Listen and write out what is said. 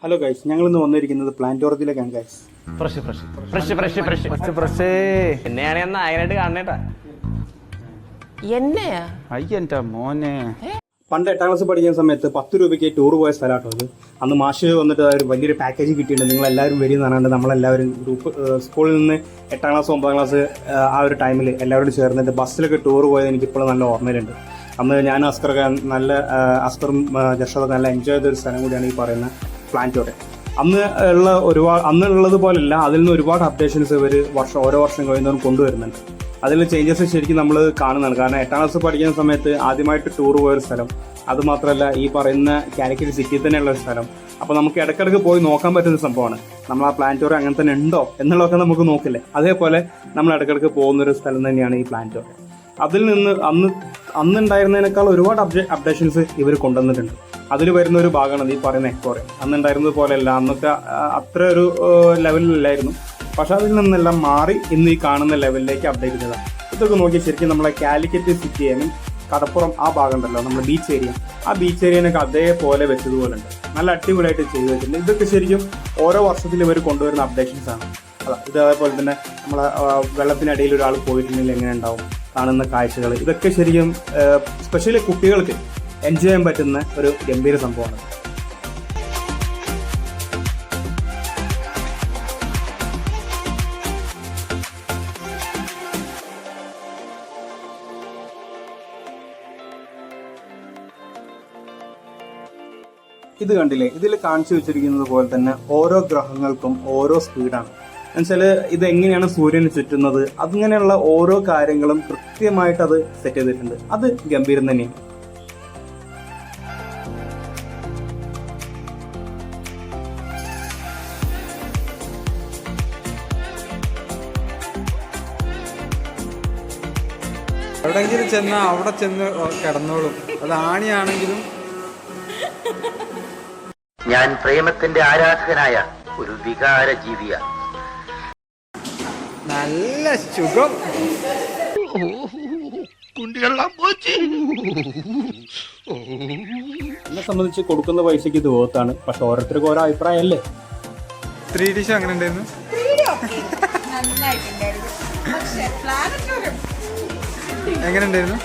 Hello guys, ഞങ്ങൾ ഇന്ന് വന്നിരിക്കുന്നത് പ്ലാന്റോറത്തിലേക്കാണ് ഗൈസ്. എന്നെയാണ് നായനായിട്ട് കാണണേട്ടാ. എന്നെയാ അയ്യന്റെ മോനെ. പണ്ട് 8ാം ക്ലാസ് പഠിക്കുന്ന സമയത്ത് 10 രൂപയ്ക്ക് ടൂർ പോയ സ്ഥലമാട്ടോ അത്. അന്ന് മാഷ് വന്നിട്ട് ഒരു വലിയൊരു പാക്കേജ് കിട്ടിയിട്ടുണ്ട്, നിങ്ങൾ എല്ലാവരും വരും എന്ന് പറഞ്ഞിട്ട് നമ്മളെല്ലാവരും ഗ്രൂപ്പ് സ്കൂളിൽ നിന്ന് 8ാം ക്ലാസ് 9ാം ക്ലാസ് ആ ഒരു ടൈമിൽ എല്ലാവരും ചേർന്നിട്ട് ബസ്സിലൊക്കെ ടൂർ പോയത് എനിക്കിപ്പോഴും നല്ല ഓർമ്മയിലുണ്ട്. അന്ന് ഞാൻ അസ്കറൊക്കെ അസ്കറും ജഷറൊക്കെ നല്ല എൻജോയ് ചെയ്തൊരു സ്ഥലം കൂടിയാണ് ഈ പറയുന്ന പ്ലാന്റോറിയം. അന്നുള്ളത് പോലെയല്ല, അതിൽ നിന്ന് ഒരുപാട് അപ്ഡേഷൻസ് ഇവർ ഓരോ വർഷം കഴിയുന്നവരും കൊണ്ടുവരുന്നുണ്ട്. അതിൽ ചേഞ്ചസ് ശരിക്കും നമ്മൾ കാണുന്നതാണ്. കാരണം 8ാം ക്ലാസ് പഠിക്കുന്ന സമയത്ത് ആദ്യമായിട്ട് ടൂർ പോയൊരു സ്ഥലം, അതുമാത്രമല്ല ഈ പറയുന്ന കാലിക്കറ്റ് സിറ്റിയിൽ തന്നെയുള്ള ഒരു സ്ഥലം. അപ്പോൾ നമുക്ക് ഇടയ്ക്കിടയ്ക്ക് പോയി നോക്കാൻ പറ്റുന്ന സംഭവമാണ്. നമ്മൾ ആ പ്ലാന്റോറിയം അങ്ങനെ തന്നെ ഉണ്ടോ എന്നുള്ളതൊക്കെ നമുക്ക് നോക്കില്ലേ, അതേപോലെ നമ്മൾ ഇടയ്ക്കിടയ്ക്ക് പോകുന്നൊരു സ്ഥലം തന്നെയാണ് ഈ പ്ലാന്റോറിയം. അതിൽ നിന്ന് അന്നുണ്ടായിരുന്നതിനേക്കാൾ ഒരുപാട് അപ്ഡേഷൻസ് ഇവർ കൊണ്ടുവന്നിട്ടുണ്ട്. അതിൽ വരുന്ന ഒരു ഭാഗമാണ് ഈ പറയുന്ന എക്വോറിയം. അന്നുണ്ടായിരുന്നത് പോലെയല്ല, അന്നൊക്കെ അത്ര ഒരു ലെവലിലല്ലായിരുന്നു. പക്ഷെ അതിൽ നിന്നെല്ലാം മാറി ഇന്ന് ഈ കാണുന്ന ലെവലിലേക്ക് അപ്ഡേറ്റ് ചെയ്തതാണ്. ഇതൊക്കെ നോക്കി ശരിക്കും നമ്മളെ കാലിക്കറ്റ് സിറ്റി ഐ കടപ്പുറം ആ ഭാഗം ഉണ്ടല്ലോ, നമ്മുടെ ബീച്ച് ഏരിയ, ആ ബീച്ച് ഏരിയനൊക്കെ അതേപോലെ വെച്ചതുപോലെ ഉണ്ട്. നല്ല അടിപൊളിയായിട്ട് ചെയ്തു വെച്ചിട്ടുണ്ട്. ഇതൊക്കെ ശരിക്കും ഓരോ വർഷത്തിൽ ഇവർ കൊണ്ടുവരുന്ന അപ്ഡേഷൻസ് ആണ്. ഇത് അതേപോലെ തന്നെ നമ്മളെ വെള്ളത്തിനടിയിൽ ഒരാൾ പോയിട്ടുണ്ടെങ്കിൽ എങ്ങനെ ഉണ്ടാവും, കാണുന്ന കാഴ്ചകൾ, ഇതൊക്കെ ശരിക്കും സ്പെഷ്യലി കുട്ടികൾക്ക് എൻജോയ് ചെയ്യാൻ പറ്റുന്ന ഒരു ഗംഭീര സംഭവമാണ്. ഇത് കണ്ടില്ലേ, ഇതിൽ കാണിച്ചു വെച്ചിരിക്കുന്നത് പോലെ തന്നെ ഓരോ ഗ്രഹങ്ങൾക്കും ഓരോ സ്പീഡാണ്. എന്നുവെച്ചാൽ ഇത് എങ്ങനെയാണ് സൂര്യന് ചുറ്റുന്നത്, അങ്ങനെയുള്ള ഓരോ കാര്യങ്ങളും കൃത്യമായിട്ട് അത് സെറ്റ് ചെയ്തിട്ടുണ്ട്. അത് ഗംഭീരം തന്നെയാണ്. എവിടെങ്കിലും ചെന്നാൽ അവിടെ ചെന്ന് കിടന്നോളും. അത് ആണിയാണെങ്കിലും. ഞാൻ പ്രേമത്തിന്റെ ആരാധകനായ ഒരു വികാര ജീവിയാണ്. നല്ല സുഖം. എന്നെ സംബന്ധിച്ച് കൊടുക്കുന്ന പൈസക്ക് ഇത് വേർത്താണ്. പക്ഷെ ഓരോരുത്തർക്കും ഓരോ അഭിപ്രായമല്ലേ. 3D ഷോ അങ്ങനെ ഉണ്ടായിരുന്നു. എങ്ങനെ ഉണ്ടായിരുന്നു?